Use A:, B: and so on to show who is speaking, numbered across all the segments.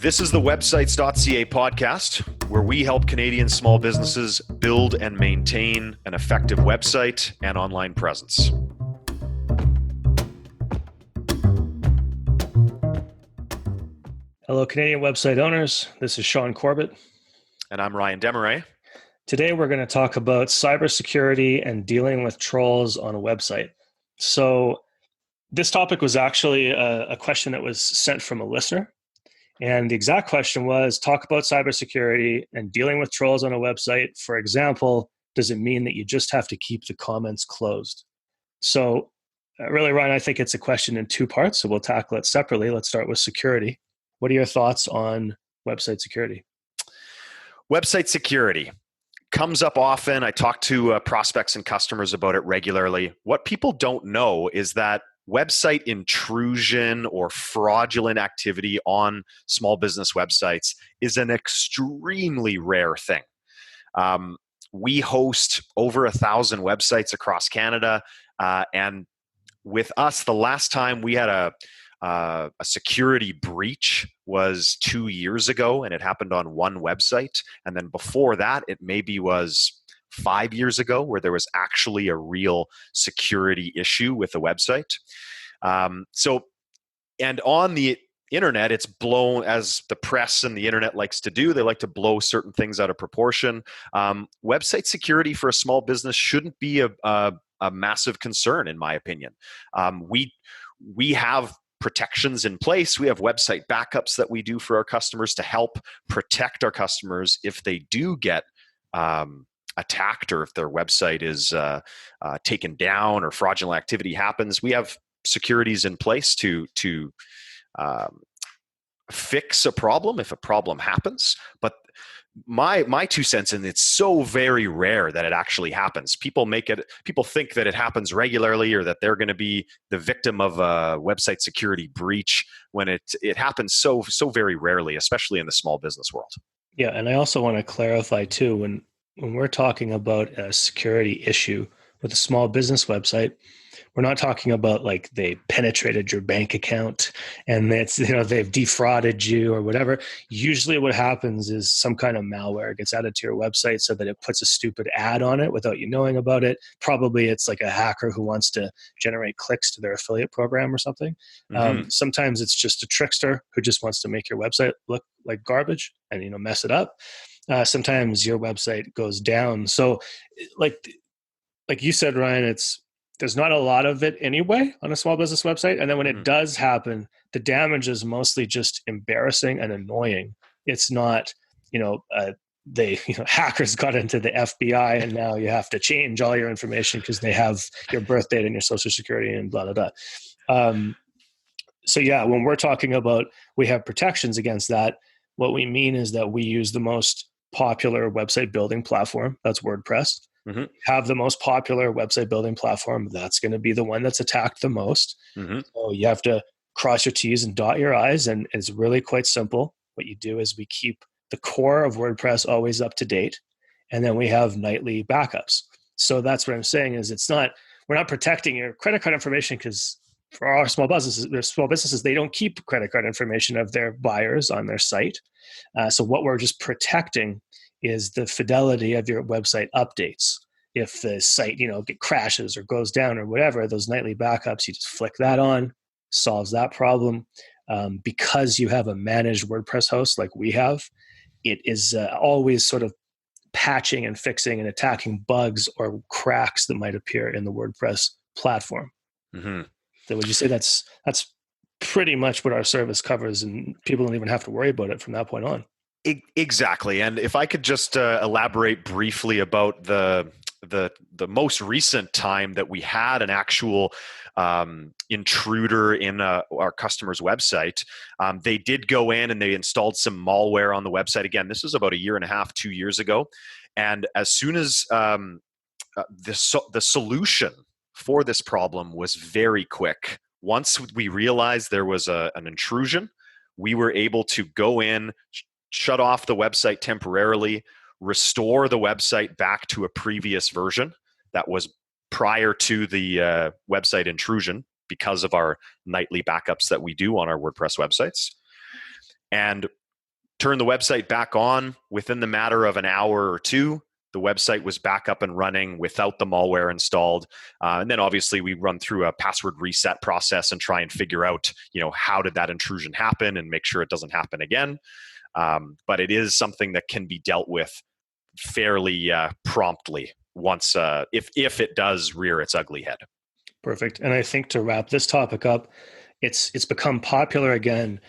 A: This is the websites.ca podcast, where we help Canadian small businesses build and maintain an effective website and online presence.
B: Hello, Canadian website owners. This is Sean Corbett.
A: And I'm Ryan Desmarais.
B: Today, we're going to talk about cybersecurity and dealing with trolls on a website. So this topic was actually a question that was sent from a listener. And the exact question was, talk about cybersecurity and dealing with trolls on a website. For example, does it mean that you just have to keep the comments closed? So really, Ryan, I think it's a question in two parts. So we'll tackle it separately. Let's start with security. What are your thoughts on website security?
A: Website security comes up often. I talk to prospects and customers about it regularly. What people don't know is that website intrusion or fraudulent activity on small business websites is an extremely rare thing. We host over 1,000 websites across Canada, and with us, the last time we had a security breach was 2 years ago, and it happened on one website. And then before that, it maybe was 5 years ago, where there was actually a real security issue with the website. And on the internet, it's blown, as the press and the internet likes to do. They like to blow certain things out of proportion. Website security for a small business shouldn't be a massive concern, in my opinion. We have protections in place. We have website backups that we do for our customers to help protect our customers if they do get attacked, or if their website is taken down or fraudulent activity happens. We have securities in place to fix a problem if a problem happens. But my 2 cents, and it's so very rare that it actually happens. People think that it happens regularly, or that they're going to be the victim of a website security breach, when it happens so very rarely, especially in the small business world.
B: Yeah, and I also want to clarify too, when we're talking about a security issue with a small business website, we're not talking about like they penetrated your bank account and it's, they've defrauded you or whatever. Usually what happens is some kind of malware gets added to your website so that it puts a stupid ad on it without you knowing about it. Probably it's like a hacker who wants to generate clicks to their affiliate program or something. Mm-hmm. Sometimes it's just a trickster who just wants to make your website look like garbage and, mess it up. Sometimes your website goes down. So like you said, Ryan, there's not a lot of it anyway on a small business website. And then when it does happen, the damage is mostly just embarrassing and annoying. It's not, hackers got into the FBI and now you have to change all your information because they have your birth date and your social security and blah, blah, blah. So yeah, when we're talking about we have protections against that, what we mean is that we use the most popular website building platform. That's WordPress. Mm-hmm. Have the most popular website building platform. That's going to be the one that's attacked the most. Mm-hmm. So you have to cross your T's and dot your I's, and it's really quite simple. What you do is we keep the core of WordPress always up to date, and then we have nightly backups. So that's what I'm saying is we're not protecting your credit card information, because for our small businesses, they don't keep credit card information of their buyers on their site. So what we're just protecting is the fidelity of your website updates. If the site, crashes or goes down or whatever, those nightly backups, you just flick that on, solves that problem. Because you have a managed WordPress host like we have, it is always sort of patching and fixing and attacking bugs or cracks that might appear in the WordPress platform. Mm-hmm. So would you say that's pretty much what our service covers, and people don't even have to worry about it from that point on?
A: Exactly. And if I could just elaborate briefly about the most recent time that we had an actual intruder in our customer's website. They did go in and they installed some malware on the website. Again, this was about 1.5 years, 2 years ago. And as soon as the solution for this problem was very quick. Once we realized there was an intrusion, we were able to go in, shut off the website temporarily, restore the website back to a previous version that was prior to the website intrusion, because of our nightly backups that we do on our WordPress websites. And Turn the website back on within the matter of an hour or two. The website was back up and running without the malware installed. And then obviously we run through a password reset process and try and figure out, how did that intrusion happen and make sure it doesn't happen again. But it is something that can be dealt with fairly promptly once, if it does rear its ugly head.
B: Perfect. And I think to wrap this topic up, it's become popular again,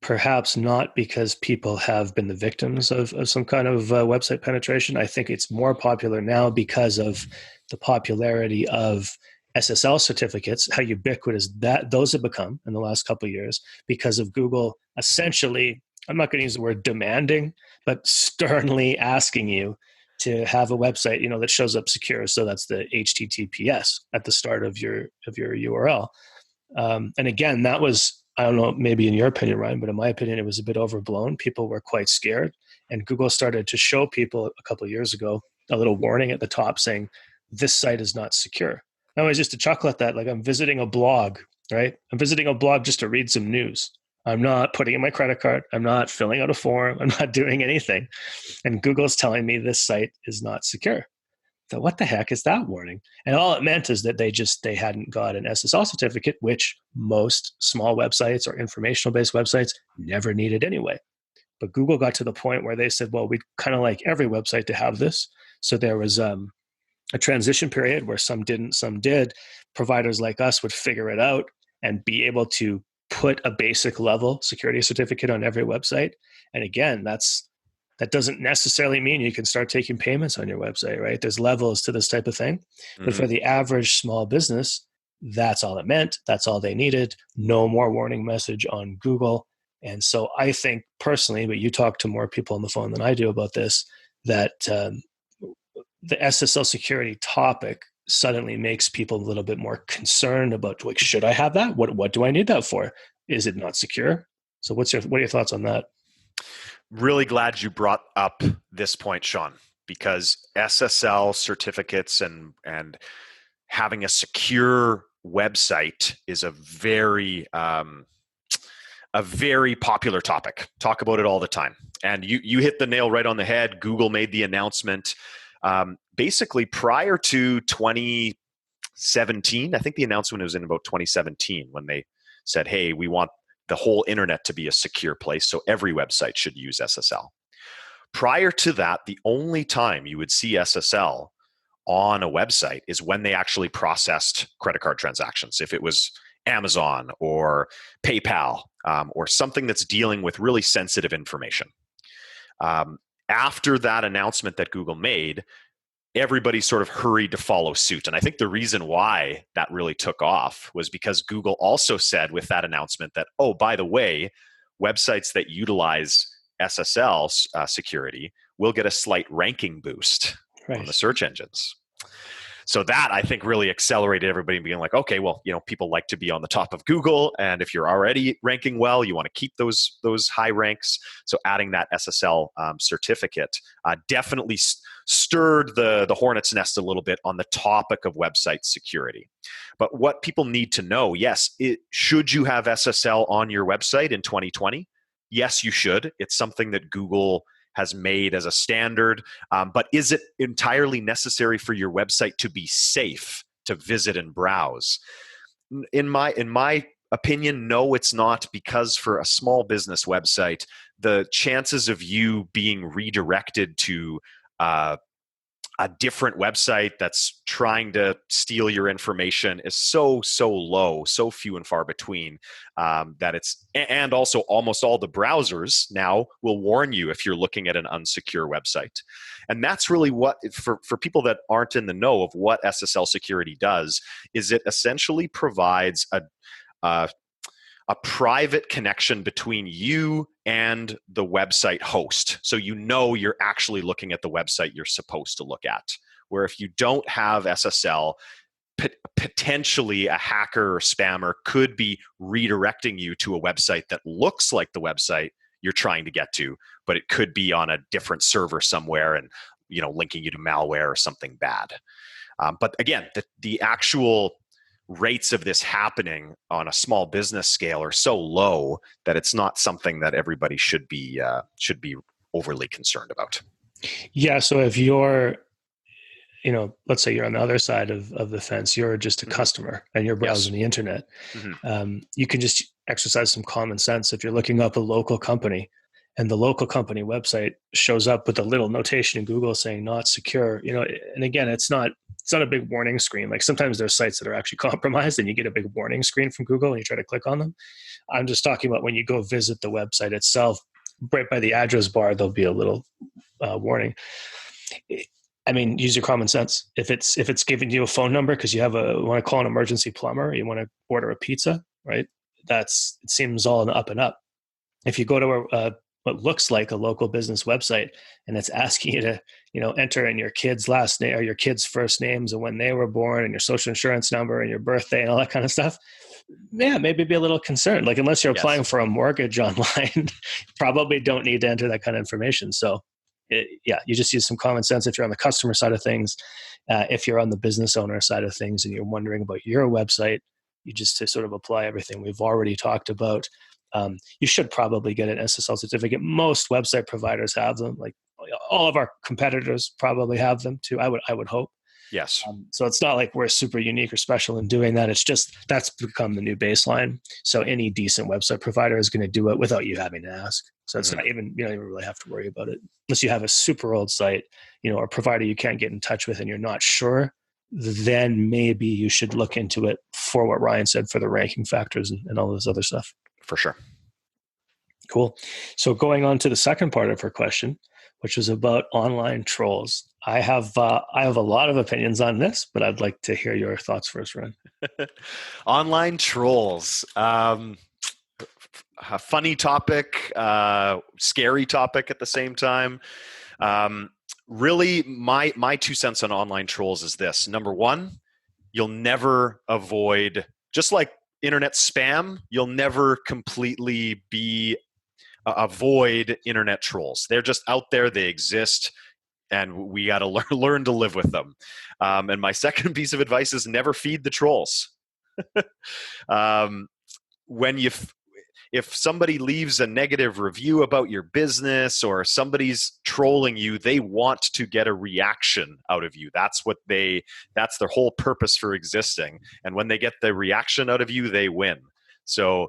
B: perhaps not because people have been the victims of some kind of website penetration. I think it's more popular now because of the popularity of SSL certificates, how ubiquitous those have become in the last couple of years, because of Google essentially, I'm not going to use the word demanding, but sternly asking you to have a website, that shows up secure. So that's the HTTPS at the start of your URL. And again, that was, I don't know, maybe in your opinion, Ryan, but in my opinion, it was a bit overblown. People were quite scared. And Google started to show people a couple of years ago a little warning at the top saying, this site is not secure. I always used to chuckle at that, like I'm visiting a blog, right? I'm visiting a blog just to read some news. I'm not putting in my credit card. I'm not filling out a form. I'm not doing anything. And Google's telling me this site is not secure. So what the heck is that warning? And all it meant is that they hadn't got an SSL certificate, which most small websites or informational based websites never needed anyway. But Google got to the point where they said, well, we'd kind of like every website to have this. So there was a transition period where some didn't, some did. Providers like us would figure it out and be able to put a basic level security certificate on every website. And again, that doesn't necessarily mean you can start taking payments on your website, right? There's levels to this type of thing. Mm-hmm. But for the average small business, that's all it meant. That's all they needed. No more warning message on Google. And so I think personally, but you talk to more people on the phone than I do about this, that the SSL security topic suddenly makes people a little bit more concerned about, like, should I have that? What do I need that for? Is it not secure? So what are your thoughts on that?
A: Really glad you brought up this point, Sean, because SSL certificates and having a secure website is a very popular topic. Talk about it all the time. And you hit the nail right on the head. Google made the announcement basically prior to 2017. I think the announcement was in about 2017 when they said, hey, we want the whole internet to be a secure place, so every website should use SSL. Prior to that, the only time you would see SSL on a website is when they actually processed credit card transactions. If it was Amazon or PayPal or something that's dealing with really sensitive information. After that announcement that Google made, everybody sort of hurried to follow suit. And I think the reason why that really took off was because Google also said with that announcement that, oh, by the way, websites that utilize SSL security will get a slight ranking boost on the search engines. So that, I think, really accelerated everybody being like, okay, well, people like to be on the top of Google. And if you're already ranking well, you want to keep those high ranks. So adding that SSL certificate definitely stirred the hornet's nest a little bit on the topic of website security. But what people need to know, yes, should you have SSL on your website in 2020? Yes, you should. It's something that Google has made as a standard, but is it entirely necessary for your website to be safe to visit and browse? In my opinion, no, it's not, because for a small business website, the chances of you being redirected to a different website that's trying to steal your information is so low, so few and far between, that it's, and also almost all the browsers now will warn you if you're looking at an unsecure website. And that's really what, for people that aren't in the know of what SSL security does, is it essentially provides a private connection between you and the website host. So you're actually looking at the website you're supposed to look at. Where if you don't have SSL, potentially a hacker or spammer could be redirecting you to a website that looks like the website you're trying to get to, but it could be on a different server somewhere and linking you to malware or something bad. But again, the actual rates of this happening on a small business scale are so low that it's not something that everybody should be overly concerned about.
B: Yeah. So if you're, let's say you're on the other side of the fence, you're just a customer and you're
A: Yes.
B: browsing the internet.
A: Mm-hmm.
B: You can just exercise some common sense. If you're looking up a local company and the local company website shows up with a little notation in Google saying not secure, and again, it's not a big warning screen. Like sometimes there's sites that are actually compromised and you get a big warning screen from Google and you try to click on them. I'm just talking about when you go visit the website itself, right by the address bar, there'll be a little warning. I mean, use your common sense. If it's giving you a phone number because you want to call an emergency plumber, or you want to order a pizza, right? It seems all up and up. If you go to what looks like a local business website and it's asking you to, enter in your kid's last name or your kid's first names and when they were born and your social insurance number and your birthday and all that kind of stuff, yeah, maybe be a little concerned. Like unless you're applying for a mortgage online, probably don't need to enter that kind of information. So you just use some common sense if you're on the customer side of things. If you're on the business owner side of things and you're wondering about your website, you just to sort of apply everything we've already talked about. You should probably get an SSL certificate. Most website providers have them. Like all of our competitors probably have them too. I would hope.
A: Yes.
B: So it's not like we're super unique or special in doing that. It's just that's become the new baseline. So any decent website provider is going to do it without you having to ask. So it's not even, you don't even really have to worry about it unless you have a super old site, or a provider you can't get in touch with and you're not sure. Then maybe you should look into it for what Ryan said for the ranking factors and all this other stuff.
A: For sure.
B: Cool. So going on to the second part of her question, which was about online trolls. I have a lot of opinions on this, but I'd like to hear your thoughts first, Ryan.
A: Online trolls. A funny topic, scary topic at the same time. Really, my 2 cents on online trolls is this. Number one, you'll never avoid, just like internet spam, you'll never completely avoid internet trolls. They're just out there. They exist. And we got to learn to live with them. And my second piece of advice is never feed the trolls. If somebody leaves a negative review about your business or somebody's trolling you, they want to get a reaction out of you. That's their whole purpose for existing. And when they get the reaction out of you, they win. So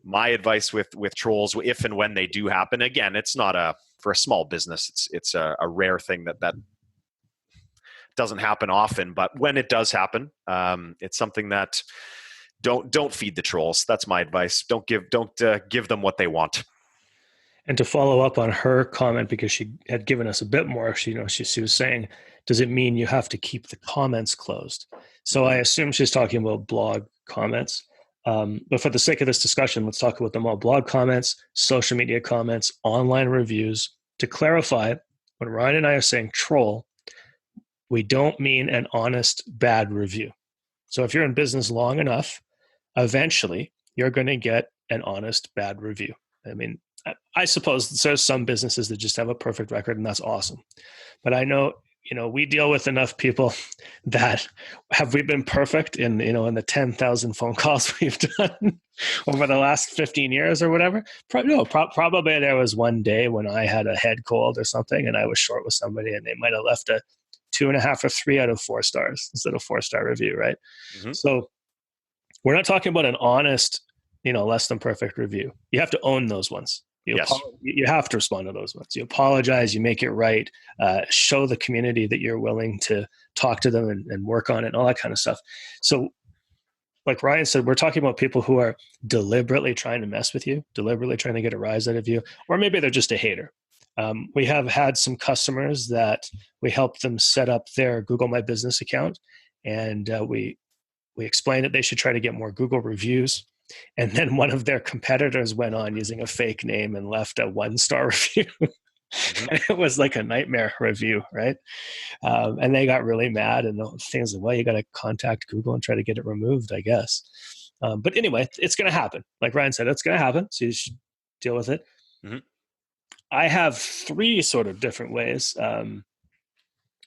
A: my advice with trolls, if and when they do happen, again, it's not for a small business, it's a rare thing that doesn't happen often. But when it does happen, it's something that don't feed the trolls. That's my advice. Don't give them what they want.
B: And to follow up on her comment, because she had given us a bit more, she was saying, does it mean you have to keep the comments closed? So I assume she's talking about blog comments. But for the sake of this discussion, let's talk about them all. Blog comments, social media comments, online reviews. To clarify, when Ryan and I are saying troll, we don't mean an honest bad review. So if you're in business long enough, eventually you're going to get an honest bad review. I mean, I suppose there's some businesses that just have a perfect record, and that's awesome. But I know, we deal with enough people that have we been perfect in the 10,000 phone calls we've done over the last 15 years or whatever. Probably there was one day when I had a head cold or something and I was short with somebody and they might have left a 2.5 or 3 out of 4 stars instead of 4-star review, right? Mm-hmm. So we're not talking about an honest, less than perfect review. You have to own those ones. You have to respond to those ones. You apologize, you make it right, show the community that you're willing to talk to them and work on it and all that kind of stuff. So like Ryan said, we're talking about people who are deliberately trying to mess with you, deliberately trying to get a rise out of you, or maybe they're just a hater. We have had some customers that we helped them set up their Google My Business account, and we explained that they should try to get more Google reviews. And then one of their competitors went on using a fake name and left a 1-star review. Mm-hmm. And it was like a nightmare review, right? And they got really mad and things like, well, you got to contact Google and try to get it removed, I guess. But anyway, it's going to happen. Like Ryan said, it's going to happen. So you should deal with it. Mm-hmm. I have 3 sort of different ways.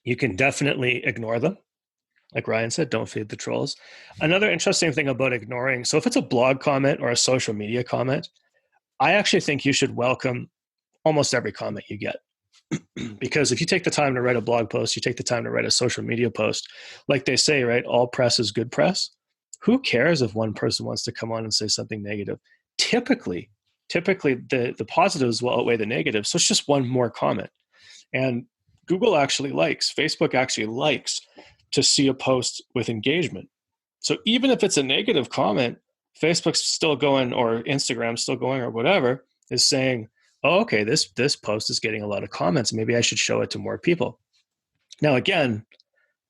B: You can definitely ignore them. Like Ryan said, don't feed the trolls. Another interesting thing about ignoring, so if it's a blog comment or a social media comment, I actually think you should welcome almost every comment you get. Because if you take the time to write a blog post, you take the time to write a social media post, like they say, right? All press is good press. Who cares if one person wants to come on and say something negative? Typically, the positives will outweigh the negatives. So it's just one more comment. And Google actually likes, Facebook actually likes to see a post with engagement. So even if it's a negative comment, Facebook's still going, or Instagram's still going, or whatever, is saying, oh, okay, this post is getting a lot of comments. Maybe I should show it to more people. Now, again,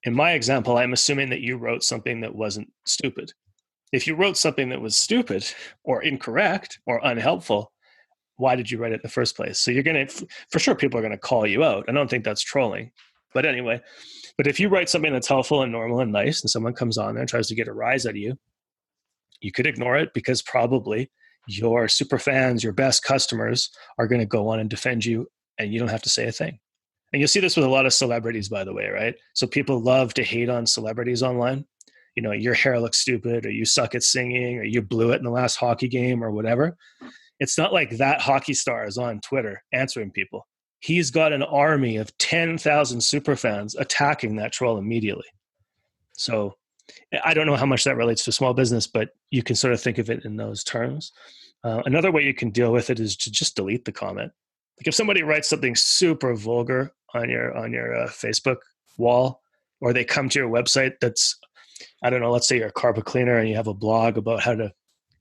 B: in my example, I'm assuming that you wrote something that wasn't stupid. If you wrote something that was stupid or incorrect or unhelpful, why did you write it in the first place? So you're going to, for sure, people are going to call you out. I don't think that's trolling. But anyway, but if you write something that's helpful and normal and nice, and someone comes on there and tries to get a rise out of you, you could ignore it, because probably your super fans, your best customers, are going to go on and defend you, and you don't have to say a thing. And you'll see this with a lot of celebrities, by the way, right? So people love to hate on celebrities online. You know, your hair looks stupid, or you suck at singing, or you blew it in the last hockey game, or whatever. It's not like that hockey star is on Twitter answering people. He's got an army of 10,000 super fans attacking that troll immediately. So I don't know how much that relates to small business, but you can sort of think of it in those terms. Another way you can deal with it is to just delete the comment. Like if somebody writes something super vulgar on your Facebook wall, or they come to your website that's, I don't know, let's say you're a carpet cleaner and you have a blog about how to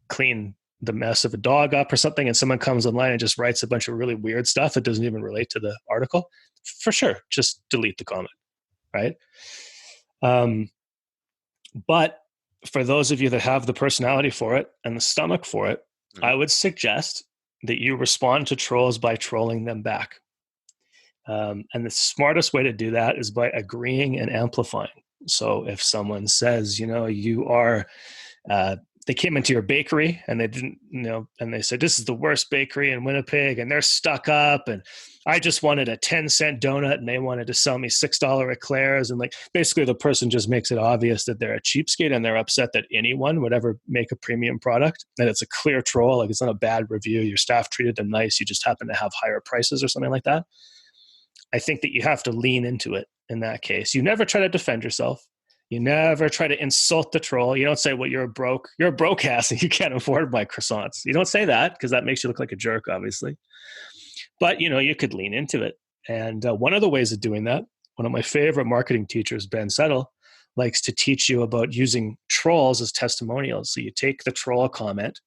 B: clean the mess of a dog up or something, and someone comes online and just writes a bunch of really weird stuff that doesn't even relate to the article, for sure, just delete the comment, right? But for those of you that have the personality for it and the stomach for it, I would suggest that you respond to trolls by trolling them back. And the smartest way to do that is by agreeing and amplifying. So if someone says, you know, you are, they came into your bakery and they didn't, you know, and they said, this is the worst bakery in Winnipeg and they're stuck up, and I just wanted a 10-cent donut and they wanted to sell me $6 eclairs. And like, basically the person just makes it obvious that they're a cheapskate and they're upset that anyone would ever make a premium product. And it's a clear troll. Like, it's not a bad review. Your staff treated them nice. You just happen to have higher prices or something like that. I think that you have to lean into it in that case. You never try to defend yourself. You never try to insult the troll. You don't say, well, you're a broke ass and you can't afford my croissants. You don't say that, because that makes you look like a jerk, obviously. But, you know, you could lean into it. And one of the ways of doing that, one of my favorite marketing teachers, Ben Settle, likes to teach you about using trolls as testimonials. So you take the troll comment,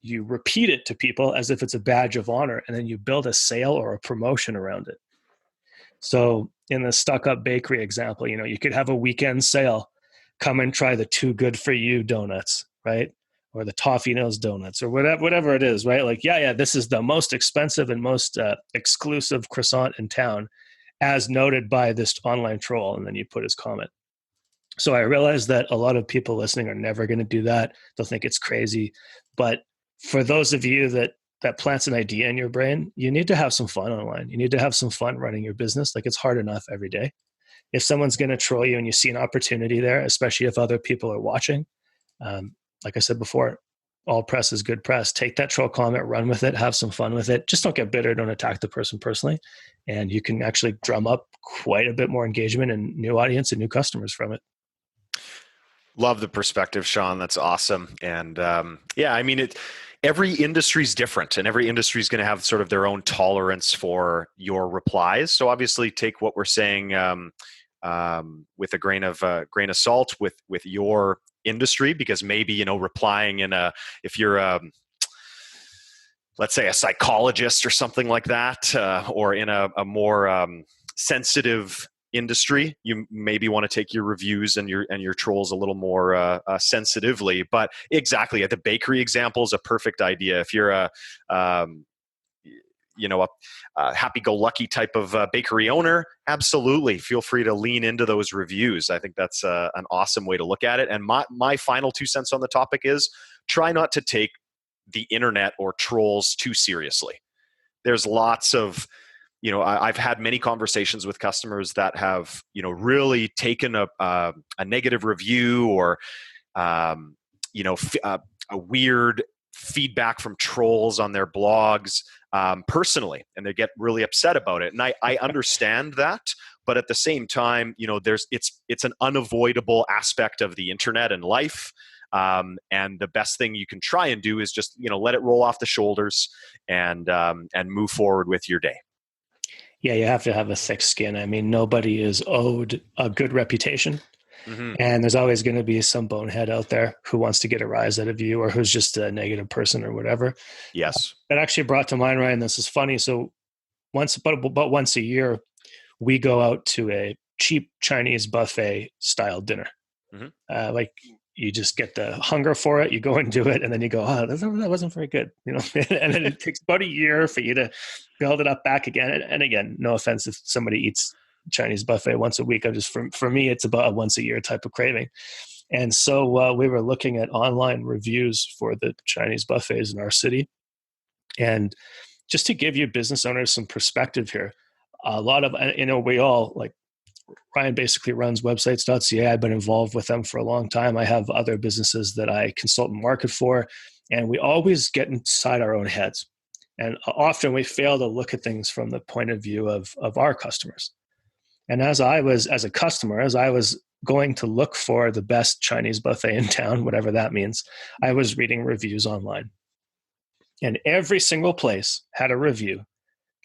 B: you repeat it to people as if it's a badge of honor, and then you build a sale or a promotion around it. So in the stuck up bakery example, you know, you could have a weekend sale. Come and try the Too Good For You donuts, right? Or the Toffee Nose donuts, or whatever it is, right? Like, yeah, this is the most expensive and most exclusive croissant in town, as noted by this online troll. And then you put his comment. So I realize that a lot of people listening are never going to do that. They'll think it's crazy. But for those of you that plants an idea in your brain, you need to have some fun online. You need to have some fun running your business. Like, it's hard enough every day. If someone's going to troll you and you see an opportunity there, especially if other people are watching, like I said before, all press is good press. Take that troll comment, run with it, have some fun with it. Just don't get bitter. Don't attack the person personally. And you can actually drum up quite a bit more engagement and new audience and new customers from it.
A: Love the perspective, Sean. That's awesome. And yeah, I mean, every industry is different, and every industry is going to have sort of their own tolerance for your replies. So obviously, take what we're saying with a grain of salt with your industry, because maybe, you know, replying if you're let's say a psychologist or something like that, or in a more sensitive industry, you maybe want to take your reviews and your trolls a little more sensitively. But exactly, the bakery example is a perfect idea. If you're a happy-go-lucky type of bakery owner, absolutely feel free to lean into those reviews. I think that's an awesome way to look at it. And my final 2 cents on the topic is, try not to take the internet or trolls too seriously. There's lots of I've had many conversations with customers that have, really taken a negative review or, um, a weird feedback from trolls on their blogs personally, and they get really upset about it. And I understand that, but at the same time, it's an unavoidable aspect of the internet and life. And the best thing you can try and do is just, let it roll off the shoulders and move forward with your day.
B: Yeah, you have to have a thick skin. I mean, nobody is owed a good reputation.
A: Mm-hmm.
B: And there's always going to be some bonehead out there who wants to get a rise out of you or who's just a negative person or whatever.
A: Yes.
B: That actually brought to mind, Ryan, this is funny. So about once a year, we go out to a cheap Chinese buffet style dinner.
A: Mm-hmm.
B: Like you just get the hunger for it, you go and do it, and then you go, oh, that wasn't very good, and then it takes about a year for you to build it up back again. And again, no offense if somebody eats Chinese buffet once a week. I'm just, for me, it's about a once a year type of craving. And so we were looking at online reviews for the Chinese buffets in our city. And just to give you business owners some perspective here, a lot of, we all like, Ryan basically runs websites.ca. I've been involved with them for a long time. I have other businesses that I consult and market for, and we always get inside our own heads. And often we fail to look at things from the point of view of our customers. And as I was going to look for the best Chinese buffet in town, whatever that means, I was reading reviews online. And every single place had a review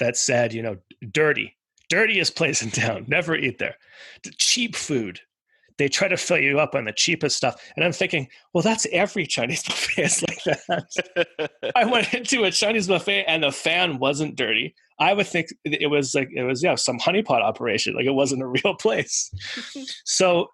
B: that said, dirtiest place in town, never eat there. The cheap food. They try to fill you up on the cheapest stuff. And I'm thinking, well, that's every Chinese buffet is like that. I went into a Chinese buffet and the fan wasn't dirty. I would think it was some honeypot operation. Like it wasn't a real place. So,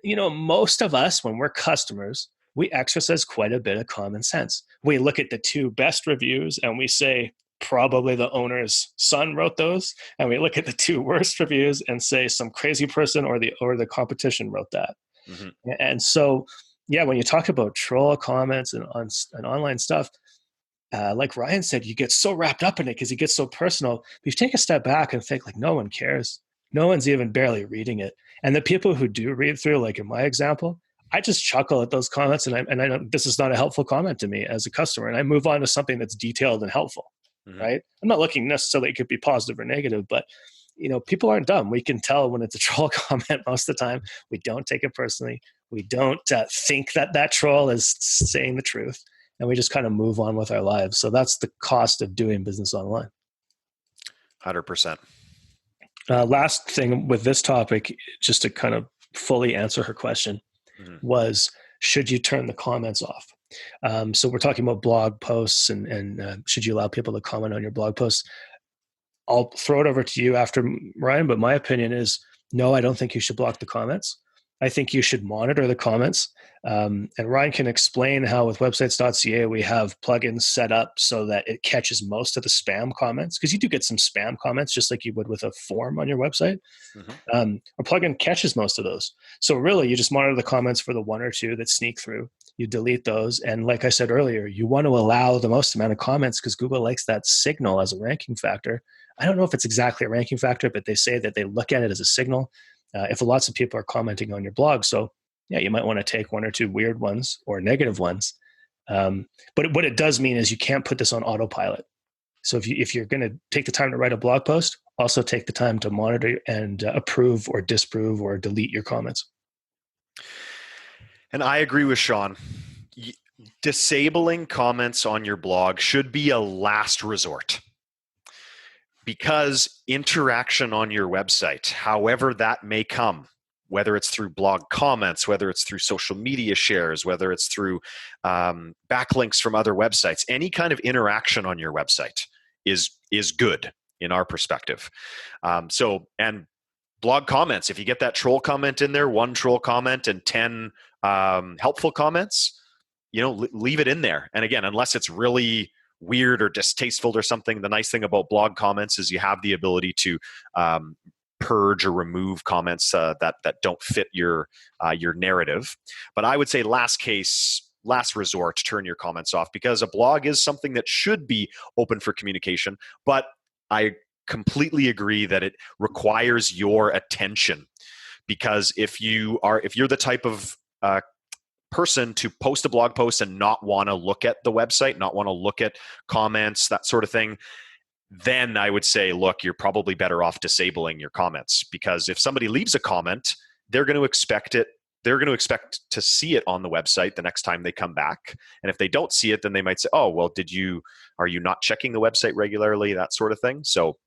B: most of us, when we're customers, we exercise quite a bit of common sense. We look at the two best reviews and we say, probably the owner's son wrote those, and we look at the two worst reviews and say some crazy person or the competition wrote that. Mm-hmm. And so, yeah, when you talk about troll comments and online stuff, like Ryan said, you get so wrapped up in it because it gets so personal. But if you take a step back and think, like, no one cares, no one's even barely reading it, and the people who do read through, like in my example, I just chuckle at those comments, and I know this is not a helpful comment to me as a customer, and I move on to something that's detailed and helpful. Mm-hmm. Right? I'm not looking necessarily it could be positive or negative, but people aren't dumb. We can tell when it's a troll comment most of the time. We don't take it personally. We don't think that troll is saying the truth, and we just kind of move on with our lives. So that's the cost of doing business online.
A: 100%.
B: Last thing with this topic, just to kind of fully answer her question, mm-hmm. was, should you turn the comments off? So we're talking about blog posts and should you allow people to comment on your blog posts? I'll throw it over to you after, Ryan, but my opinion is no, I don't think you should block the comments. I think you should monitor the comments. And Ryan can explain how with websites.ca we have plugins set up so that it catches most of the spam comments, because you do get some spam comments just like you would with a form on your website. Mm-hmm. Our plugin catches most of those. So really you just monitor the comments for the one or two that sneak through. You delete those. And like I said earlier, you want to allow the most amount of comments because Google likes that signal as a ranking factor. I don't know if it's exactly a ranking factor, but they say that they look at it as a signal. If lots of people are commenting on your blog. So yeah, you might want to take one or two weird ones or negative ones. But what it does mean is you can't put this on autopilot. So if you're going to take the time to write a blog post, also take the time to monitor and approve or disapprove or delete your comments.
A: And I agree with Sean. Disabling comments on your blog should be a last resort, because interaction on your website, however that may come, whether it's through blog comments, whether it's through social media shares, whether it's through backlinks from other websites, any kind of interaction on your website is good in our perspective. And blog comments, if you get that troll comment in there, one troll comment and 10 helpful comments, leave it in there. And again, unless it's really weird or distasteful or something, the nice thing about blog comments is you have the ability to purge or remove comments that don't fit your narrative. But I would say last resort, turn your comments off, because a blog is something that should be open for communication. But I completely agree that it requires your attention, because if you're the type of person to post a blog post and not want to look at the website, not want to look at comments, that sort of thing, then I would say, look, you're probably better off disabling your comments, because if somebody leaves a comment, they're going to expect it. They're going to expect to see it on the website the next time they come back. And if they don't see it, then they might say, oh, well, are you not checking the website regularly? That sort of thing. So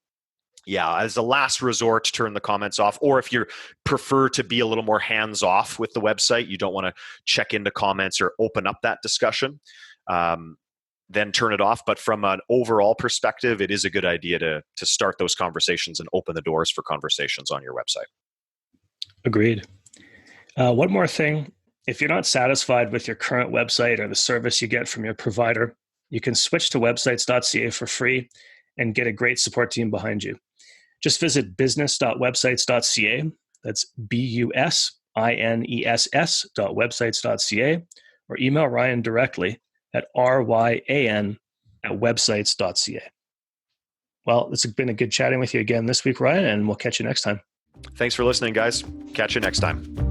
A: yeah, as a last resort, turn the comments off. Or if you prefer to be a little more hands-off with the website, you don't want to check into comments or open up that discussion, then turn it off. But from an overall perspective, it is a good idea to start those conversations and open the doors for conversations on your website.
B: Agreed. One more thing. If you're not satisfied with your current website or the service you get from your provider, you can switch to websites.ca for free and get a great support team behind you. Just visit business.websites.ca. That's BUSINESS.websites.ca, or email Ryan directly at ryan@websites.ca. Well, it's been a good chatting with you again this week, Ryan, and we'll catch you next time.
A: Thanks for listening, guys. Catch you next time.